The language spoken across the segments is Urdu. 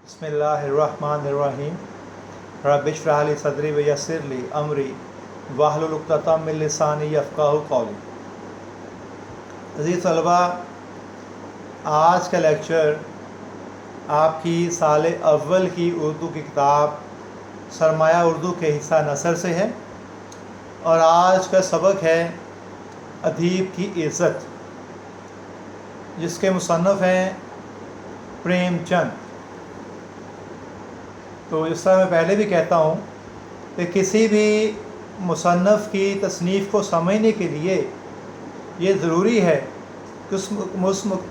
بسم اللہ الرحمن الرحیم رب اشرح لی صدری ویسر لی امری واحلل عقدۃ من لسانی یفقہوا قولی۔ عزیز طلبہ، آج کا لیکچر آپ کی سال اول کی اردو کی کتاب سرمایہ اردو کے حصہ نثر سے ہے، اور آج کا سبق ہے ادیب کی عزت، جس کے مصنف ہیں پریم چند۔ تو اس طرح میں پہلے بھی کہتا ہوں کہ کسی بھی مصنف کی تصنیف کو سمجھنے کے لیے یہ ضروری ہے کہ اس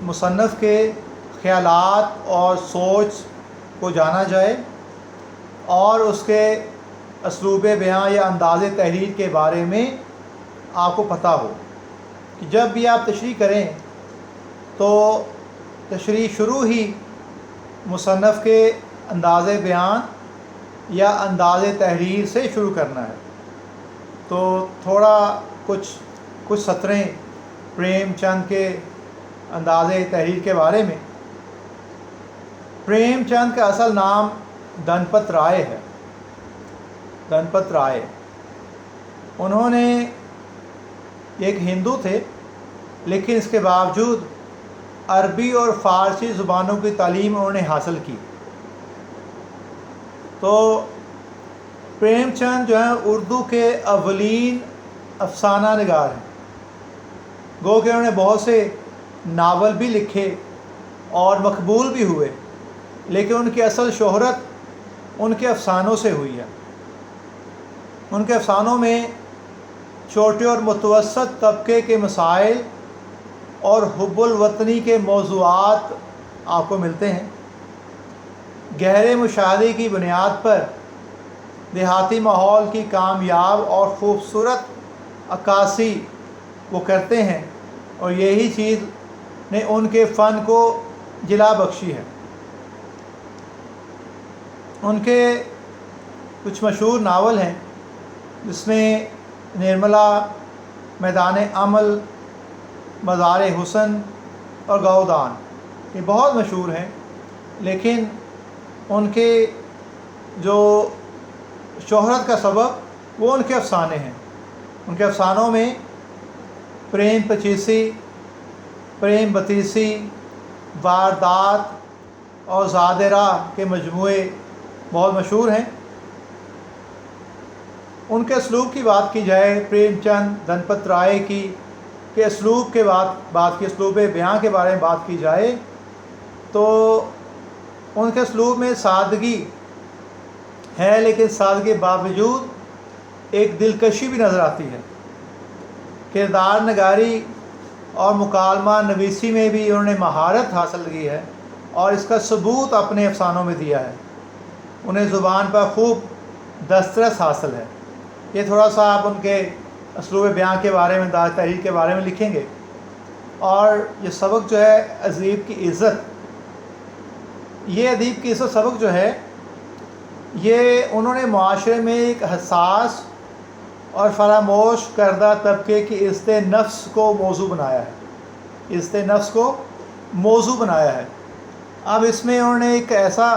مصنف کے خیالات اور سوچ کو جانا جائے، اور اس کے اسلوب بیاں یا انداز تحریر کے بارے میں آپ کو پتہ ہو کہ جب بھی آپ تشریح کریں تو تشریح شروع ہی مصنف کے انداز بیان یا انداز تحریر سے شروع کرنا ہے۔ تو تھوڑا کچھ سطریں پریم چند کے انداز تحریر کے بارے میں۔ پریم چند کا اصل نام دنپت رائے ہے۔ دنپت رائے انہوں نے ایک ہندو تھے، لیکن اس کے باوجود عربی اور فارسی زبانوں کی تعلیم انہوں نے حاصل کی۔ تو پریم چند جو ہیں اردو کے اولین افسانہ نگار ہیں، گو کہ انہوں نے بہت سے ناول بھی لکھے اور مقبول بھی ہوئے، لیکن ان کی اصل شہرت ان کے افسانوں سے ہوئی ہے۔ ان کے افسانوں میں چھوٹے اور متوسط طبقے کے مسائل اور حب الوطنی کے موضوعات آپ کو ملتے ہیں۔ گہرے مشاہدے کی بنیاد پر دیہاتی ماحول کی کامیاب اور خوبصورت عکاسی وہ کرتے ہیں، اور یہی چیز نے ان کے فن کو جلا بخشی ہے۔ ان کے کچھ مشہور ناول ہیں، جس میں نرملا، میدان عمل، مزار حسن اور گودان یہ بہت مشہور ہیں، لیکن ان کے جو شہرت کا سبب وہ ان کے افسانے ہیں۔ ان کے افسانوں میں پریم پچیسی، پریم بتیسی، واردات اور زادرہ کے مجموعے بہت مشہور ہیں۔ ان کے اسلوب کی بات کی جائے، پریم چند دنپت رائے کی کہ اسلوب کے بات کی اسلوب بیاں کے بارے میں بات کی جائے تو ان کے اسلوب میں سادگی ہے، لیکن سادگی کے باوجود ایک دلکشی بھی نظر آتی ہے۔ کردار نگاری اور مکالمہ نویسی میں بھی انہوں نے مہارت حاصل کی ہے، اور اس کا ثبوت اپنے افسانوں میں دیا ہے۔ انہیں زبان پر خوب دسترس حاصل ہے۔ یہ تھوڑا سا آپ ان کے اسلوب بیان کے بارے میں، انداز تحریر کے بارے میں لکھیں گے۔ اور یہ سبق جو ہے ادیب کی عزت، یہ ادیب کی عزت سبق جو ہے، یہ انہوں نے معاشرے میں ایک حساس اور فراموش کردہ طبقے کی عزت نفس کو موضوع بنایا ہے۔ عزت نفس کو موضوع بنایا ہے۔ اب اس میں انہوں نے ایک ایسا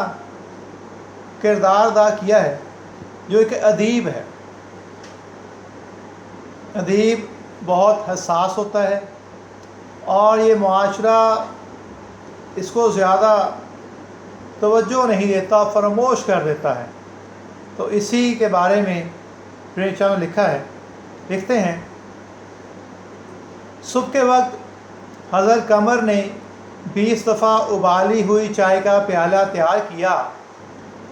کردار ادا کیا ہے جو ایک ادیب ہے۔ ادیب بہت حساس ہوتا ہے، اور یہ معاشرہ اس کو زیادہ توجہ نہیں دیتا، فراموش کر دیتا ہے۔ تو اسی کے بارے میں پریم چند نے لکھا ہے۔ لکھتے ہیں، صبح کے وقت حضرت قمر نے 20 دفعہ ابالی ہوئی چائے کا پیالہ تیار کیا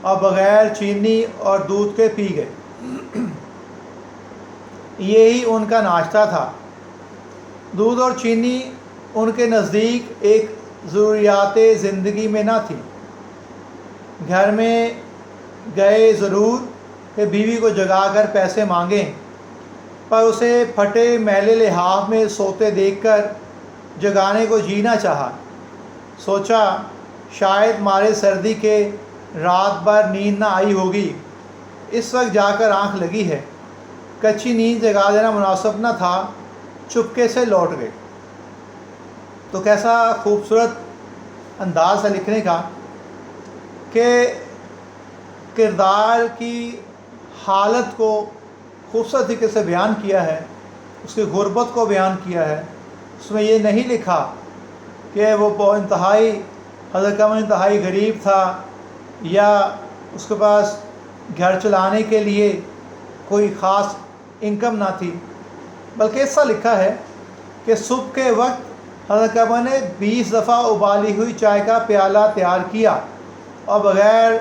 اور بغیر چینی اور دودھ کے پی گئے۔ یہی ان کا ناشتہ تھا۔ دودھ اور چینی ان کے نزدیک ایک ضروریات زندگی میں نہ تھی۔ گھر میں گئے ضرور کہ بیوی کو جگا کر پیسے مانگیں، پر اسے پھٹے میلے لحاف میں سوتے دیکھ کر جگانے کو جی نہ چاہا۔ سوچا شاید مارے سردی کے رات بھر نیند نہ آئی ہوگی، اس وقت جا کر آنکھ لگی ہے۔ کچی نیند جگا دینا مناسب نہ تھا، چپکے سے لوٹ گئے۔ تو کیسا خوبصورت انداز ہے لکھنے کا کہ کردار کی حالت کو خوبصورت طریقے سے بیان کیا ہے، اس کی غربت کو بیان کیا ہے۔ اس میں یہ نہیں لکھا کہ وہ انتہائی حضرت کمر انتہائی غریب تھا یا اس کے پاس گھر چلانے کے لیے کوئی خاص انکم نہ تھی، بلکہ ایسا لکھا ہے کہ صبح کے وقت حضرت کمر نے 20 دفعہ ابالی ہوئی چائے کا پیالہ تیار کیا اور بغیر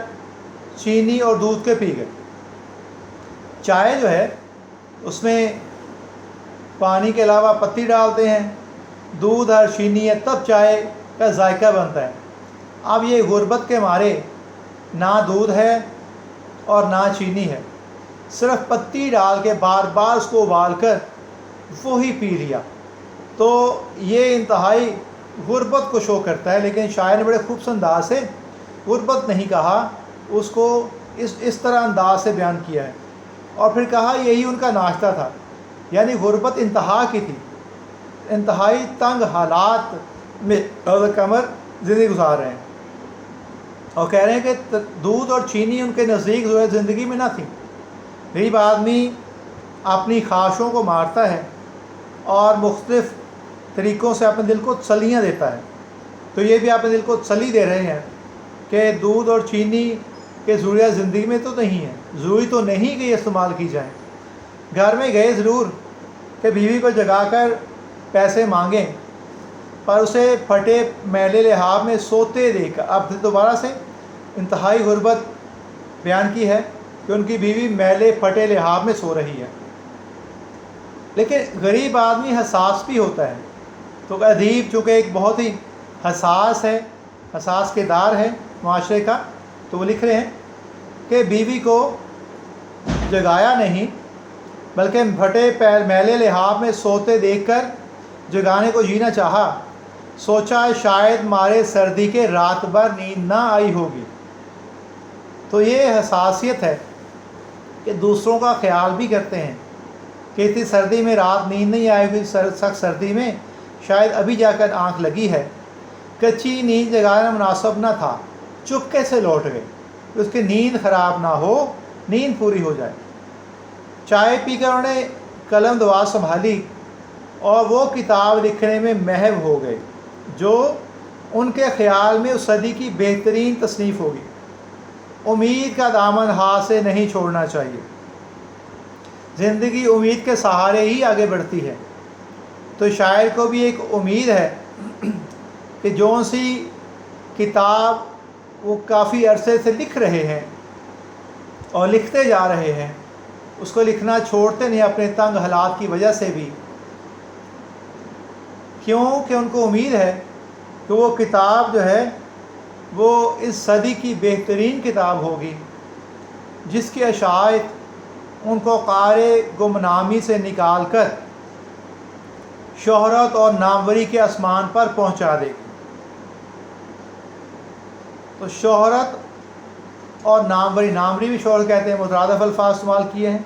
چینی اور دودھ کے پی گئے۔ چائے جو ہے اس میں پانی کے علاوہ پتی ڈالتے ہیں، دودھ اور چینی ہے، تب چائے کا ذائقہ بنتا ہے۔ اب یہ غربت کے مارے نہ دودھ ہے اور نہ چینی ہے، صرف پتی ڈال کے بار بار اس کو ابال کر وہی پی لیا، تو یہ انتہائی غربت کو شو کرتا ہے۔ لیکن شاعر نے بڑے خوبصورت انداز سے غربت نہیں کہا، اس کو اس طرح انداز سے بیان کیا ہے، اور پھر کہا یہی ان کا ناشتہ تھا، یعنی غربت انتہا کی تھی، انتہائی تنگ حالات میں حضرت قمر زندگی گزار رہے ہیں، اور کہہ رہے ہیں کہ دودھ اور چینی ان کے نزدیک ضرورت زندگی میں نہ تھی۔ غریب آدمی اپنی خواہشوں کو مارتا ہے اور مختلف طریقوں سے اپنے دل کو تسلیاں دیتا ہے، تو یہ بھی اپنے دل کو تسلی دے رہے ہیں کہ دودھ اور چینی کے ضروریات زندگی میں تو نہیں ہے، ضروری تو نہیں کہ یہ استعمال کی جائیں۔ گھر میں گئے ضرور کہ بیوی کو جگا کر پیسے مانگیں، پر اسے پھٹے میلے لحاف میں سوتے دیکھ کر، اب دوبارہ سے انتہائی غربت بیان کی ہے کہ ان کی بیوی میلے پھٹے لحاف میں سو رہی ہے۔ لیکن غریب آدمی حساس بھی ہوتا ہے، تو ادیب چونکہ ایک بہت ہی حساس ہے، حساس کردار ہے معاشرے کا، تو وہ لکھ رہے ہیں کہ بیوی کو جگایا نہیں بلکہ پھٹے میلے لحاف میں سوتے دیکھ کر جگانے کو جینا چاہا، سوچا شاید مارے سردی کے رات بھر نیند نہ آئی ہوگی۔ تو یہ حساسیت ہے کہ دوسروں کا خیال بھی کرتے ہیں کہ اتنی سردی میں رات نیند نہیں آئے گی، سخت سردی میں شاید ابھی جا کر آنکھ لگی ہے، کچی نیند جگانا مناسب نہ تھا، چپکے سے لوٹ گئے، اس کی نیند خراب نہ ہو، نیند پوری ہو جائے۔ چائے پی کر انہوں نے قلم دوا سنبھالی اور وہ کتاب لکھنے میں محو ہو گئے جو ان کے خیال میں اس صدی کی بہترین تصنیف ہوگی۔ امید کا دامن ہاتھ سے نہیں چھوڑنا چاہیے، زندگی امید کے سہارے ہی آگے بڑھتی ہے۔ تو شاعر کو بھی ایک امید ہے کہ جون سی کتاب وہ کافی عرصے سے لکھ رہے ہیں اور لکھتے جا رہے ہیں، اس کو لکھنا چھوڑتے نہیں اپنے تنگ حالات کی وجہ سے بھی، کیونکہ ان کو امید ہے کہ وہ کتاب جو ہے وہ اس صدی کی بہترین کتاب ہوگی، جس کی اشاعت ان کو قعر گمنامی سے نکال کر شہرت اور ناموری کے آسمان پر پہنچا دے گی۔ تو شہرت اور ناموری بھی شہرت کہتے ہیں، مترادف الفاظ استعمال کیے ہیں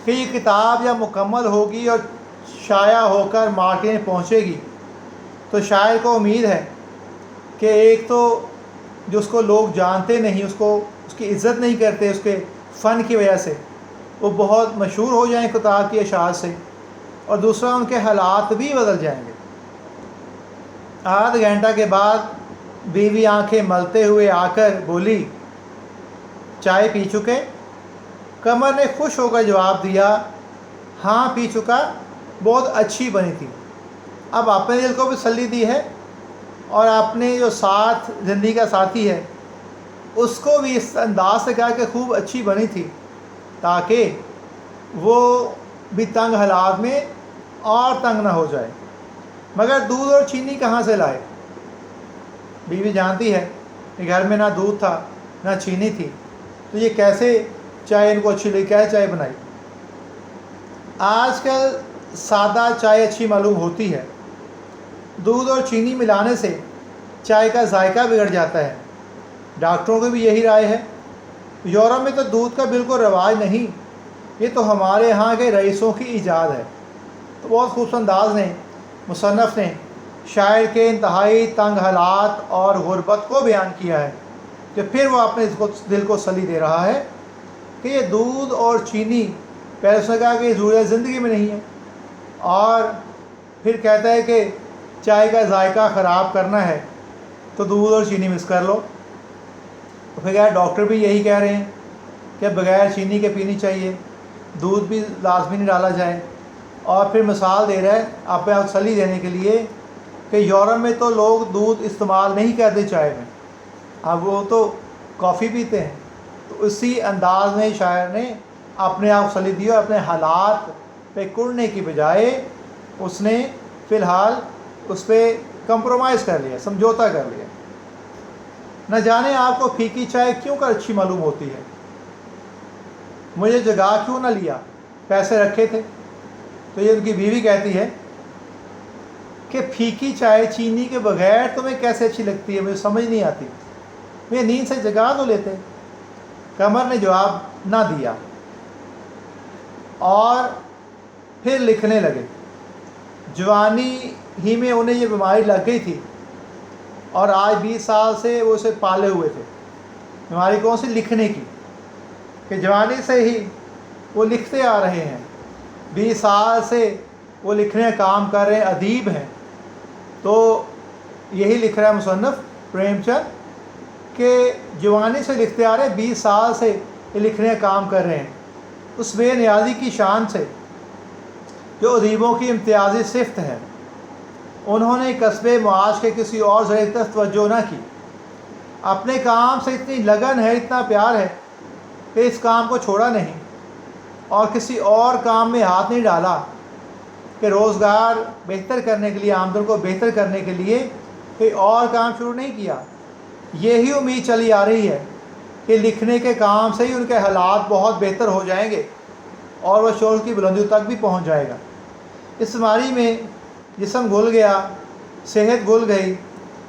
کہ یہ کتاب جب مکمل ہوگی اور شائع ہو کر مارکیٹ میں پہنچے گی، تو شاعر کو امید ہے کہ ایک تو جو اس کو لوگ جانتے نہیں، اس کی عزت نہیں کرتے اس کے فن کی وجہ سے، وہ بہت مشہور ہو جائیں کتاب کی اشاعت سے، اور دوسرا ان کے حالات بھی بدل جائیں گے۔ آدھ گھنٹہ کے بعد بیوی آنکھیں ملتے ہوئے آ کر بولی، چائے پی چکے؟ قمر نے خوش ہو کر جواب دیا، ہاں پی چکا، بہت اچھی بنی تھی۔ اب اپنے دل کو بھی تسلی دی ہے اور اپنے جو ساتھ زندگی کا ساتھی ہے اس کو بھی اس انداز سے کہا کہ خوب اچھی بنی تھی، تاکہ وہ بھی تنگ حالات میں اور تنگ نہ ہو جائے۔ مگر دودھ اور چینی کہاں سے لائے؟ بیوی جانتی ہے کہ گھر میں نہ دودھ تھا نہ چینی تھی، تو یہ کیسے چائے ان کو اچھی لگی، کیسے چائے بنائی؟ آج کل سادہ چائے اچھی معلوم ہوتی ہے، دودھ اور چینی ملانے سے چائے کا ذائقہ بگڑ جاتا ہے۔ ڈاکٹروں کی بھی یہی رائے ہے۔ یورپ میں تو دودھ کا بالکل رواج نہیں، یہ تو ہمارے ہاں کے رئیسوں کی ایجاد ہے۔ تو بہت خوبصورت انداز نے مصنف نے شاعر کے انتہائی تنگ حالات اور غربت کو بیان کیا ہے، کہ پھر وہ اپنے دل کو تسلی دے رہا ہے کہ یہ دودھ اور چینی، پہلے اس نے کہا کہ یہ ضروریات زندگی میں نہیں ہے، اور پھر کہتا ہے کہ چائے کا ذائقہ خراب کرنا ہے تو دودھ اور چینی مکس کر لو۔ پھر کہا ڈاکٹر بھی یہی کہہ رہے ہیں کہ بغیر چینی کے پینی چاہیے، دودھ بھی لازمی نہیں ڈالا جائے۔ اور پھر مثال دے رہا ہے آپ تسلی دینے کے لیے کہ یورپ میں تو لوگ دودھ استعمال نہیں کرتے چائے میں، اب وہ تو کافی پیتے ہیں۔ تو اسی انداز میں شاعر نے اپنے آپ تسلی دی اور اپنے حالات پہ کڑنے کی بجائے اس نے فی الحال اس پہ کمپرومائز کر لیا، سمجھوتا کر لیا۔ نہ جانے آپ کو پھیکی چائے کیوں کر اچھی معلوم ہوتی ہے، مجھے جگا کیوں نہ لیا، پیسے رکھے تھے۔ تو یہ ان کی بیوی کہتی ہے کہ پھیکی چائے چینی کے بغیر تمہیں کیسے اچھی لگتی ہے، مجھے سمجھ نہیں آتی، مجھے نیند سے جگا تو لیتے۔ قمر نے جواب نہ دیا اور پھر لکھنے لگے۔ جوانی ہی میں انہیں یہ بیماری لگ گئی تھی اور آج 20 سال سے وہ اسے پالے ہوئے تھے۔ بیماری کون سی؟ لکھنے کی، کہ جوانی سے ہی وہ لکھتے آ رہے ہیں، 20 سال سے وہ لکھنے کا کام کر رہے ہیں، ادیب ہیں۔ تو یہی لکھ رہا ہے مصنف پریم چند کہ جوانی سے لکھتے آ رہے ہیں، 20 سال سے یہ لکھنے کا کام کر رہے ہیں، اس بے نیازی کی شان سے جو ادیبوں کی امتیازی صفت ہے۔ انہوں نے کسب معاش کے کسی اور ذریعے طرف توجہ نہ کی، اپنے کام سے اتنی لگن ہے، اتنا پیار ہے کہ اس کام کو چھوڑا نہیں اور کسی اور کام میں ہاتھ نہیں ڈالا، کہ روزگار بہتر کرنے کے لیے، آمدن کو بہتر کرنے کے لیے کوئی اور کام شروع نہیں کیا۔ یہی امید چلی آ رہی ہے کہ لکھنے کے کام سے ہی ان کے حالات بہت بہتر ہو جائیں گے اور وہ شعور کی بلندیوں تک بھی پہنچ جائے گا۔ اس بیماری میں جسم گل گیا، صحت گل گئی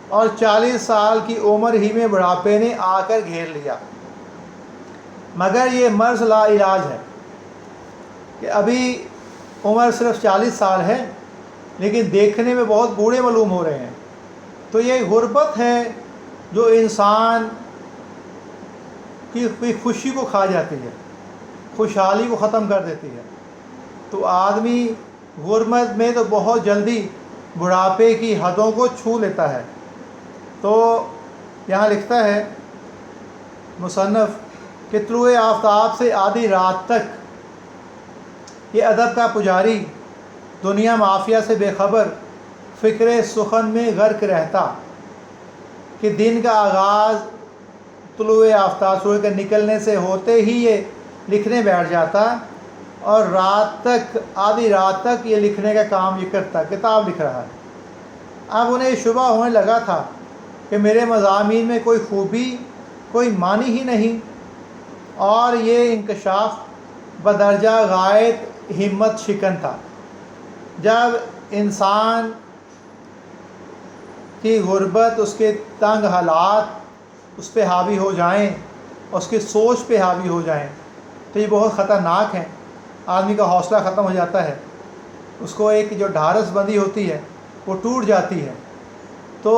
اور 40 سال کی عمر ہی میں بڑھاپے نے آ کر گھیر لیا۔ مگر یہ مرض لا علاج ہے کہ ابھی عمر صرف 40 سال ہے لیکن دیکھنے میں بہت بوڑھے معلوم ہو رہے ہیں۔ تو یہ غربت ہے جو انسان کی خوشی کو کھا جاتی ہے، خوشحالی کو ختم کر دیتی ہے۔ تو آدمی غربت میں تو بہت جلدی بڑھاپے کی حدوں کو چھو لیتا ہے۔ تو یہاں لکھتا ہے مصنف کہ طلوع آفتاب سے آدھی رات تک یہ ادب کا پجاری دنیا معافیہ سے بے خبر فکر سخن میں غرق رہتا، کہ دن کا آغاز طلوع آفتاب سورج کے نکلنے سے ہوتے ہی یہ لکھنے بیٹھ جاتا اور رات تک، آدھی رات تک یہ لکھنے کا کام یہ کرتا، کتاب لکھ رہا ہے۔ اب انہیں شبہ ہونے لگا تھا کہ میرے مضامین میں کوئی خوبی، کوئی معنی ہی نہیں، اور یہ انکشاف بدرجہ غایت ہمت شکن تھا۔ جب انسان کی غربت، اس کے تنگ حالات اس پہ حاوی ہو جائیں، اس کی سوچ پہ حاوی ہو جائیں تو یہ بہت خطرناک ہیں۔ آدمی کا حوصلہ ختم ہو جاتا ہے، اس کو ایک جو ڈھارس بندی ہوتی ہے وہ ٹوٹ جاتی ہے۔ تو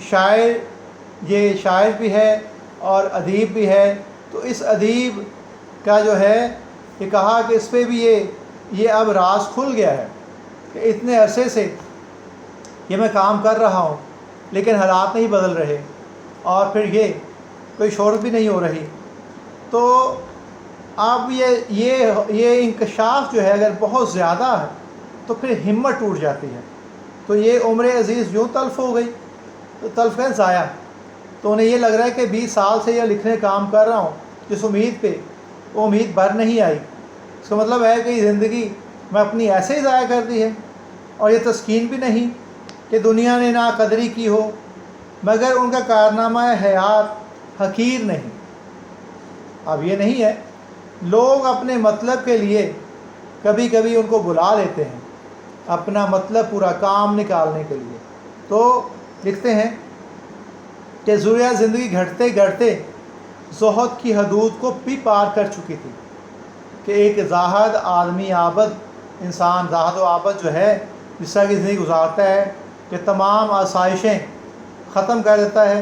شاعر، یہ شاعر بھی ہے اور ادیب بھی ہے، تو اس ادیب کا جو ہے یہ کہا کہ اس پہ بھی یہ اب راز کھل گیا ہے کہ اتنے عرصے سے یہ میں کام کر رہا ہوں لیکن حالات نہیں بدل رہے، اور پھر یہ کوئی شہرت بھی نہیں ہو رہی۔ تو اب یہ انکشاف جو ہے اگر بہت زیادہ ہے تو پھر ہمت ٹوٹ جاتی ہے۔ تو یہ عمر عزیز یوں تلف ہو گئی، تو تلف ہے ضائع۔ تو انہیں یہ لگ رہا ہے کہ 20 سال سے یہ لکھنے کام کر رہا ہوں جس امید پہ، وہ امید بھر نہیں آئی۔ اس کا مطلب ہے کہ زندگی میں اپنی ایسے ہی ضائع کر دی ہے، اور یہ تسکین بھی نہیں کہ دنیا نے ناقدری کی ہو، مگر ان کا کارنامہ حیات حقیر نہیں۔ اب یہ نہیں ہے، لوگ اپنے مطلب کے لیے کبھی کبھی ان کو بلا لیتے ہیں، اپنا مطلب پورا کام نکالنے کے لیے۔ تو لکھتے ہیں کہ ضروریات زندگی گھٹتے گھٹتے زہد کی حدود کو بھی پار کر چکی تھی، کہ ایک زاہد آدمی، عابد انسان، زاہد و عابد جو ہے جس طرح کی زندگی گزارتا ہے کہ تمام آسائشیں ختم کر دیتا ہے،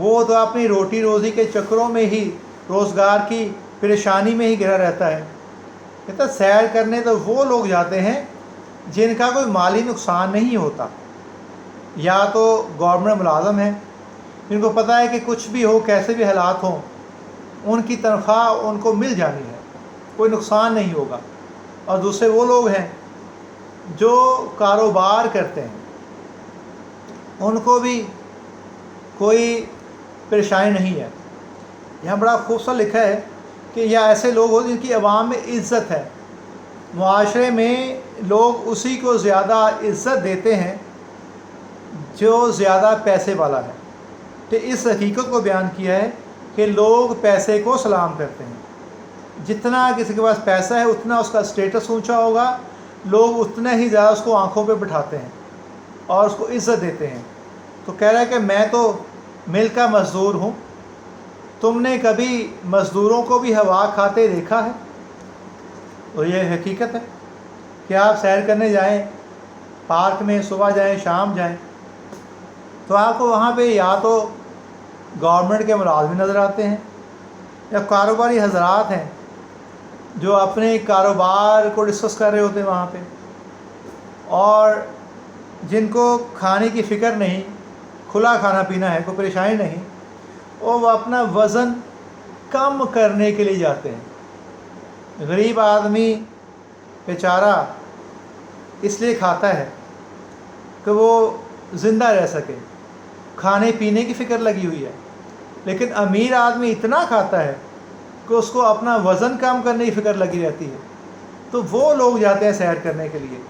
وہ تو اپنی روٹی روزی کے چکروں میں ہی، روزگار کی پریشانی میں ہی گھرا رہتا ہے۔ کہتا سیر کرنے تو وہ لوگ جاتے ہیں جن کا کوئی مالی نقصان نہیں ہوتا، یا تو گورنمنٹ ملازم ہیں جن کو پتہ ہے کہ کچھ بھی ہو، کیسے بھی حالات ہوں، ان کی تنخواہ ان کو مل جانی ہے، کوئی نقصان نہیں ہوگا۔ اور دوسرے وہ لوگ ہیں جو کاروبار کرتے ہیں، ان کو بھی کوئی پریشانی نہیں ہے۔ یہاں بڑا خوبصورت لکھا ہے کہ یہ ایسے لوگ ہو جن کی عوام میں عزت ہے، معاشرے میں لوگ اسی کو زیادہ عزت دیتے ہیں جو زیادہ پیسے والا ہے۔ تو اس حقیقت کو بیان کیا ہے کہ لوگ پیسے کو سلام کرتے ہیں۔ جتنا کسی کے پاس پیسہ ہے اتنا اس کا اسٹیٹس اونچا ہوگا، لوگ اتنا ہی زیادہ اس کو آنکھوں پہ بٹھاتے ہیں اور اس کو عزت دیتے ہیں۔ تو کہہ رہا ہے کہ میں تو مل کا مزدور ہوں، تم نے کبھی مزدوروں کو بھی ہوا کھاتے دیکھا ہے؟ اور یہ حقیقت ہے کہ آپ سیر کرنے جائیں، پارک میں صبح جائیں شام جائیں، تو آپ کو وہاں پہ یا تو گورنمنٹ کے ملازم نظر آتے ہیں، یا کاروباری حضرات ہیں جو اپنے کاروبار کو ڈسکس کر رہے ہوتے ہیں وہاں پہ، اور جن کو کھانے کی فکر نہیں، کھلا کھانا پینا ہے، کوئی پریشانی نہیں، وہ اپنا وزن کم کرنے کے لیے جاتے ہیں۔ غریب آدمی بیچارہ اس لیے کھاتا ہے کہ وہ زندہ رہ سکے، کھانے پینے کی فکر لگی ہوئی ہے، لیکن امیر آدمی اتنا کھاتا ہے کہ اس کو اپنا وزن کم کرنے کی فکر لگی رہتی ہے۔ تو وہ لوگ جاتے ہیں سیر کرنے کے لیے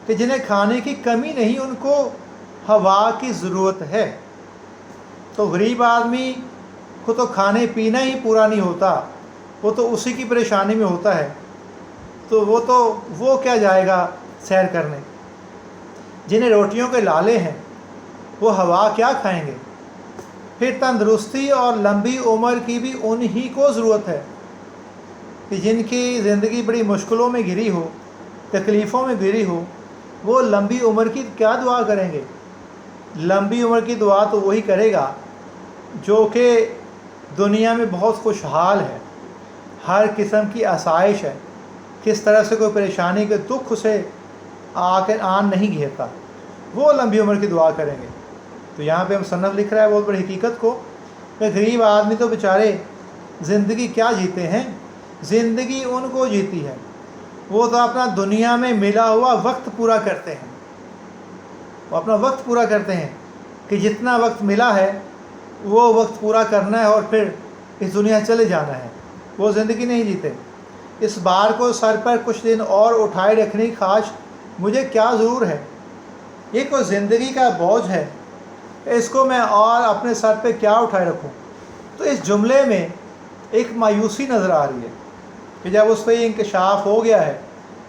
کہ جنہیں کھانے کی کمی نہیں، ان کو ہوا کی ضرورت ہے۔ تو غریب آدمی کو تو کھانے پینا ہی پورا نہیں ہوتا، وہ تو اسی کی پریشانی میں ہوتا ہے، تو وہ کیا جائے گا سیر کرنے؟ جنہیں روٹیوں کے لالے ہیں وہ ہوا کیا کھائیں گے؟ پھر تندرستی اور لمبی عمر کی بھی انہی کو ضرورت ہے کہ جن کی زندگی بڑی مشکلوں میں گھری ہو، تکلیفوں میں گھری ہو، وہ لمبی عمر کی کیا دعا کریں گے؟ لمبی عمر کی دعا تو وہی کرے گا جو کہ دنیا میں بہت خوشحال ہے، ہر قسم کی آسائش ہے، کس طرح سے کوئی پریشانی کے دکھ اسے آن نہیں گھیرتا، وہ لمبی عمر کی دعا کریں گے۔ تو یہاں پہ مصنف لکھ رہا ہے بہت بڑی حقیقت کو کہ غریب آدمی تو بیچارے زندگی کیا جیتے ہیں، زندگی ان کو جیتی ہے، وہ تو اپنا دنیا میں ملا ہوا وقت پورا کرتے ہیں، وہ اپنا وقت پورا کرتے ہیں کہ جتنا وقت ملا ہے وہ وقت پورا کرنا ہے اور پھر اس دنیا چلے جانا ہے، وہ زندگی نہیں جیتے۔ اس بار کو سر پر کچھ دن اور اٹھائے رکھنے کی خواہش مجھے کیا ضرور ہے، یہ کوئی زندگی کا بوجھ ہے، اس کو میں اور اپنے سر پہ کیا اٹھائے رکھوں۔ تو اس جملے میں ایک مایوسی نظر آ رہی ہے کہ جب اس پہ یہ انکشاف ہو گیا ہے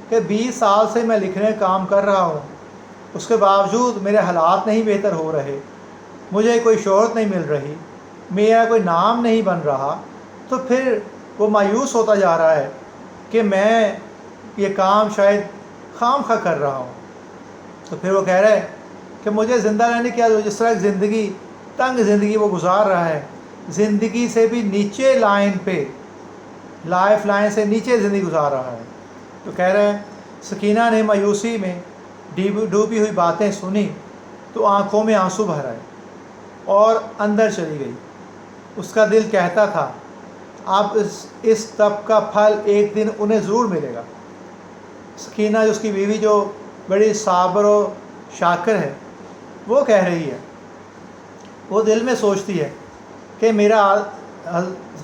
کہ 20 سال سے میں لکھنے کام کر رہا ہوں، اس کے باوجود میرے حالات نہیں بہتر ہو رہے، مجھے کوئی شہرت نہیں مل رہی، میرا کوئی نام نہیں بن رہا، تو پھر وہ مایوس ہوتا جا رہا ہے کہ میں یہ کام شاید خام خواہ کر رہا ہوں۔ تو پھر وہ کہہ رہا ہے کہ مجھے زندہ رہنے کی جس طرح زندگی تنگ زندگی وہ گزار رہا ہے، زندگی سے بھی نیچے لائن پہ، لائف لائن سے نیچے زندگی گزار رہا ہے۔ تو کہہ رہا ہے سکینہ نے مایوسی میں ڈوبی ہوئی باتیں سنی تو آنکھوں میں آنسو بھر آئے اور اندر چلی گئی۔ اس کا دل کہتا تھا اب اس تب کا پھل ایک دن انہیں ضرور ملے گا۔ سکینہ جو اس کی بیوی جو بڑی صابر و شاکر ہے، وہ کہہ رہی ہے، وہ دل میں سوچتی ہے کہ میرا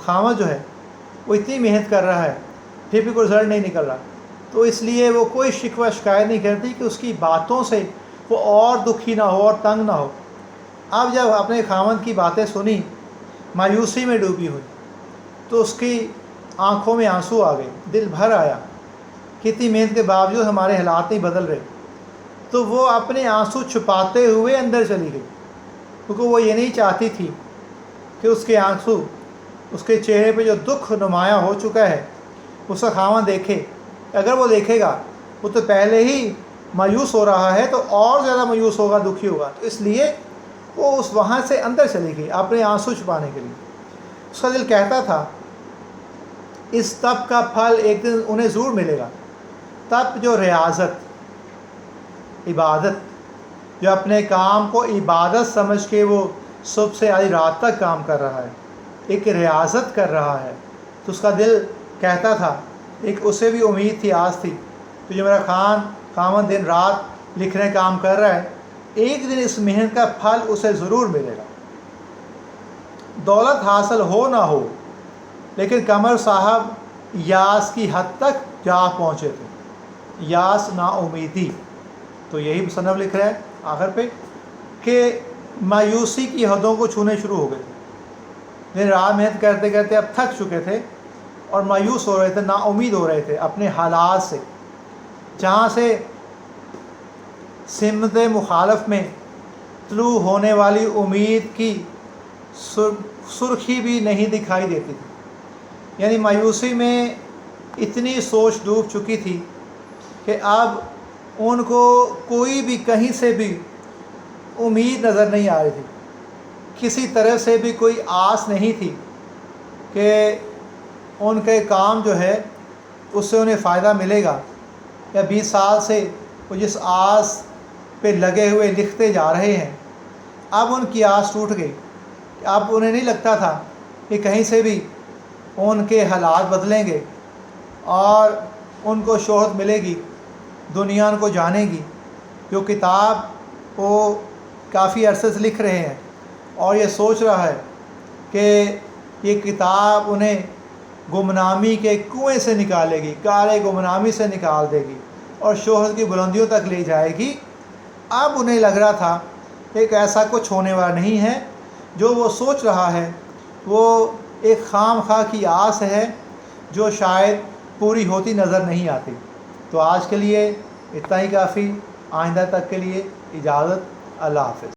خاوند جو ہے وہ اتنی محنت کر رہا ہے پھر بھی کوئی رزلٹ نہیں نکل رہا، تو اس لیے وہ کوئی شکوہ شکایت نہیں کرتی کہ اس کی باتوں سے وہ اور دکھی نہ ہو اور تنگ نہ ہو۔ اب جب اپنے خاوند کی باتیں سنی، مایوسی میں ڈوبی ہوئی، تو اس کی آنکھوں میں آنسو آ گئے، دل بھر آیا، کتنی محنت کے باوجود ہمارے حالات نہیں بدل رہے۔ تو وہ اپنے آنسو چھپاتے ہوئے اندر چلی گئی، کیونکہ وہ یہ نہیں چاہتی تھی کہ اس کے آنسو، اس کے چہرے پہ جو دکھ نمایاں ہو چکا ہے، اس کا خاوند دیکھے۔ اگر وہ دیکھے گا، وہ تو پہلے ہی مایوس ہو رہا ہے تو اور زیادہ مایوس ہوگا، دکھی ہوگا، تو اس لیے وہ وہاں سے اندر چلی گئی اپنے آنسو چھپانے کے لیے. اس کا دل کہتا تھا اس تپ کا پھل ایک دن انہیں ضرور ملے گا. تپ جو ریاضت، عبادت، جو اپنے کام کو عبادت سمجھ کے وہ صبح سے آدھی رات تک کام کر رہا ہے، ایک ریاضت کر رہا ہے، تو اس کا دل کہتا تھا، ایک اسے بھی امید تھی، آس تھی کہ جو میرا خامن دن رات لکھنے کام کر رہا ہے، ایک دن اس محنت کا پھل اسے ضرور ملے گا. دولت حاصل ہو نہ ہو، لیکن قمر صاحب یاس کی حد تک جا پہنچے تھے. یاس نا امیدی. تو یہی مصنف لکھ رہا ہے آخر پہ کہ مایوسی کی حدوں کو چھونے شروع ہو گئے تھے. دن رات محنت کرتے کرتے اب تھک چکے تھے اور مایوس ہو رہے تھے، نا امید ہو رہے تھے اپنے حالات سے، جہاں سے سمت مخالف میں طلوع ہونے والی امید کی سرخی بھی نہیں دکھائی دیتی تھی. یعنی مایوسی میں اتنی سوچ ڈوب چکی تھی کہ اب ان کو کوئی بھی کہیں سے بھی امید نظر نہیں آ رہی تھی، کسی طرح سے بھی کوئی آس نہیں تھی کہ ان کے کام جو ہے اس سے انہیں فائدہ ملے گا. یا 20 سال سے وہ جس آس پہ لگے ہوئے لکھتے جا رہے ہیں، اب ان کی آس ٹوٹ گئی. اب انہیں نہیں لگتا تھا کہ کہیں سے بھی ان کے حالات بدلیں گے اور ان کو شہرت ملے گی، دنیا ان کو جانے گی. جو کتاب وہ کافی عرصے سے لکھ رہے ہیں اور یہ سوچ رہا ہے کہ یہ کتاب انہیں گمنامی کے کنویں سے نکالے گی، کالے گمنامی سے نکال دے گی اور شہرت کی بلندیوں تک لے جائے گی. اب انہیں لگ رہا تھا کہ ایک ایسا کچھ ہونے والا نہیں ہے. جو وہ سوچ رہا ہے وہ ایک خام خواہ کی آس ہے جو شاید پوری ہوتی نظر نہیں آتی. تو آج کے لیے اتنا ہی کافی. آئندہ تک کے لیے اجازت. اللہ حافظ.